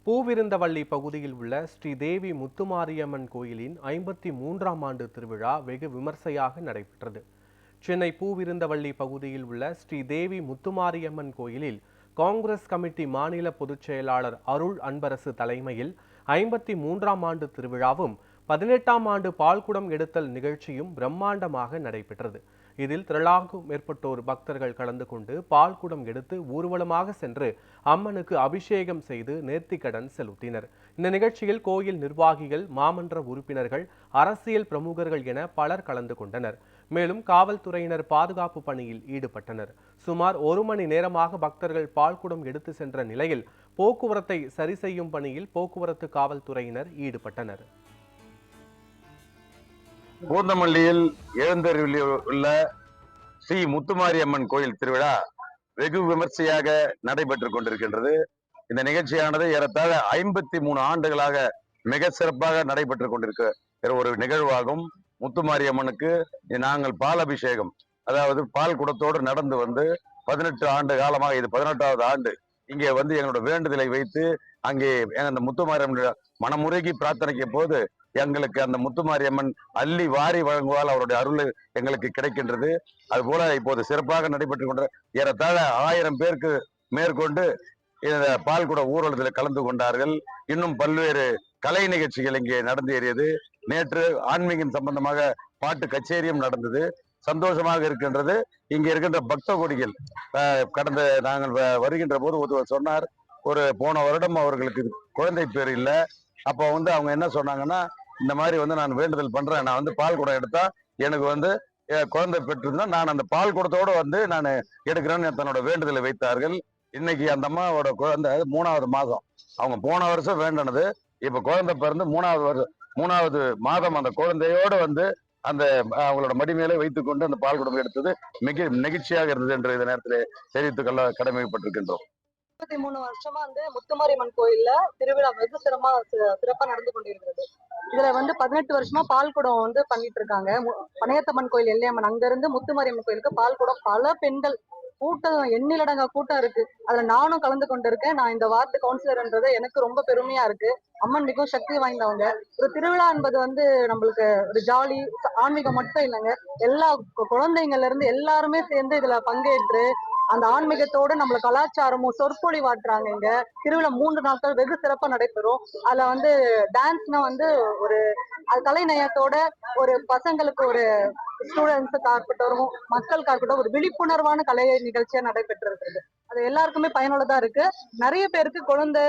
பூவிருந்தவள்ளி பகுதியில் உள்ள ஸ்ரீதேவி முத்துமாரியம்மன் கோயிலின் 53ஆம் ஆண்டு திருவிழா வெகு விமர்சையாக நடைபெற்றது. சென்னை பூவிருந்தவள்ளி பகுதியில் உள்ள ஸ்ரீதேவி முத்துமாரியம்மன் கோயிலில் காங்கிரஸ் கமிட்டி மாநில பொதுச் செயலாளர் அருள் அன்பரசு தலைமையில் 53ஆம் ஆண்டு திருவிழாவும் 18ஆம் ஆண்டு பால்குடம் எடுத்தல் நிகழ்ச்சியும் பிரம்மாண்டமாக நடைபெற்றது. இதில் திரளாகும் மேற்பட்டோர் பக்தர்கள் கலந்து கொண்டு பால்குடம் எடுத்து ஊர்வலமாக சென்று அம்மனுக்கு அபிஷேகம் செய்து நேர்த்திக்கடன் செலுத்தினர். இந்த நிகழ்ச்சியில் கோயில் நிர்வாகிகள், மாமன்ற உறுப்பினர்கள், அரசியல் பிரமுகர்கள் என பலர் கலந்து கொண்டனர். மேலும் காவல்துறையினர் பாதுகாப்பு பணியில் ஈடுபட்டனர். சுமார் 1 மணி நேரமாக பக்தர்கள் பால்குடம் எடுத்து சென்ற நிலையில் போக்குவரத்தை சரி செய்யும் பணியில் போக்குவரத்து காவல்துறையினர் ஈடுபட்டனர். பூந்தமல்லியில் எழுந்தருளியுள்ள ஸ்ரீ முத்துமாரியம்மன் கோயில் திருவிழா வெகு விமர்சையாக நடைபெற்றுக் கொண்டிருக்கின்றது. இந்த நிகழ்ச்சியானது ஏறத்தாழ 53 ஆண்டுகளாக மிக சிறப்பாக நடைபெற்றுக் கொண்டிருக்கிற ஒரு நிகழ்வாகும். முத்துமாரியம்மனுக்கு நாங்கள் பால் அபிஷேகம், அதாவது பால் குடத்தோடு நடந்து வந்து 18 ஆண்டு காலமாக, இது 18வது ஆண்டு இங்கே வந்து எங்களோட வேண்டுதலை வைத்து அங்கே அந்த முத்துமாரியம்மன் மனமுருகி பிரார்த்தனைக்கு போது எங்களுக்கு அந்த முத்துமாரியம்மன் அள்ளி வாரி வழங்குவால் அவருடைய அருள் எங்களுக்கு கிடைக்கின்றது. அதுபோல இப்போது சிறப்பாக நடைபெற்றுக் கொண்ட ஏறத்தாழ 1000 பேருக்கு மேற்கொண்டு இந்த பால்குட ஊர்வலத்தில் கலந்து கொண்டார்கள். இன்னும் பல்வேறு கலை நிகழ்ச்சிகள் இங்கே நடந்தேறியது. நேற்று ஆன்மீகம் சம்பந்தமாக பாட்டு கச்சேரியும் நடந்தது. சந்தோஷமாக இருக்கின்றது. இங்க இருக்கின்ற பக்த கொடிகள் கடந்த நாங்கள் வருகின்ற போது ஒருவர் சொன்னார், போன வருடம் அவர்களுக்கு குழந்தை பேர் இல்லை. அப்போ வந்து அவங்க என்ன சொன்னாங்கன்னா, இந்த மாதிரி வந்து நான் வேண்டுதல் பண்றேன், நான் வந்து பால் குடம் எடுத்தா எனக்கு வந்து குழந்தை பெற்றிருந்தா நான் அந்த பால் குடத்தோடு வந்து நான் எடுக்கிறேன்னு தன்னோட வேண்டுதலை வைத்தார்கள். இன்னைக்கு அந்த அம்மாவோட குழந்தை 3வது மாதம். அவங்க போன வருஷம் வேண்டினது இப்ப குழந்தை பிறந்து 3வது மாதம் அந்த குழந்தையோடு வந்து அந்த அவங்களோட மடிமேலே வைத்துக் கொண்டு அந்த பால் குடம் எடுத்தது மிக நெகிழ்ச்சியாக இருந்தது என்று இந்த நேரத்தில் தெரிவித்துக் கொள்ள கடமைப்பட்டிருக்கின்றோம். 23 வருஷமா வந்து முத்துமாரியம்மன் கோயில்ல திருவிழா வெகு சிறப்பா நடந்து கொண்டிருக்கிறது. இதுல வந்து 18 வருஷமா பால் குடம் வந்து பண்ணிட்டு இருக்காங்க. பனையத்தம்மன் கோயில் எல்லையம்மன் அங்க இருந்து முத்துமாரியம்மன் கோயிலுக்கு பால் குடம் பல பெண்கள் கூட்டம், எண்ணிலடங்கா கூட்டம் இருக்கு. அதுல நானும் கலந்து கொண்டிருக்கேன். நான் இந்த வார்டு கவுன்சிலர்ன்றது எனக்கு ரொம்ப பெருமையா இருக்கு. அம்மன் மிகவும் சக்தி வாய்ந்தவங்க. ஒரு திருவிழா என்பது வந்து நம்மளுக்கு ஒரு ஜாலி, ஆன்மீகம் மட்டும் இல்லைங்க. எல்லா குழந்தைங்கள்ல இருந்து எல்லாருமே சேர்ந்து இதுல பங்கேற்று அந்த ஆன்மீகத்தோட நம்மள கலாச்சாரமும் சொற்பொழிவாட்டுறாங்க. இங்க திருவிழா 3 நாட்கள் வெகு சிறப்பா நடைபெறும். அதுல வந்து டான்ஸ்னா வந்து ஒரு கலை நயத்தோட ஒரு பசங்களுக்கு, ஒரு ஸ்டூடெண்ட்ஸுக்கா இருக்கட்டும், மக்களுக்கா இருக்கட்டும், ஒரு விழிப்புணர்வான கலை நிகழ்ச்சியா நடைபெற்று இருக்குது. அது எல்லாருக்குமே பயனுள்ளதா இருக்கு. நிறைய பேருக்கு குழந்தை,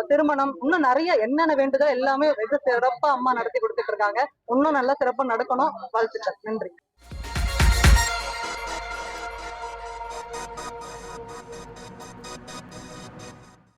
திருமணம், இன்னும் நிறைய என்னென்ன வேண்டுதோ எல்லாமே வெகு சிறப்பா அம்மா நடத்தி கொடுத்துட்டு இருக்காங்க. இன்னும் நல்லா சிறப்பா நடக்கணும். வாழ்த்துக்கள். நன்றி.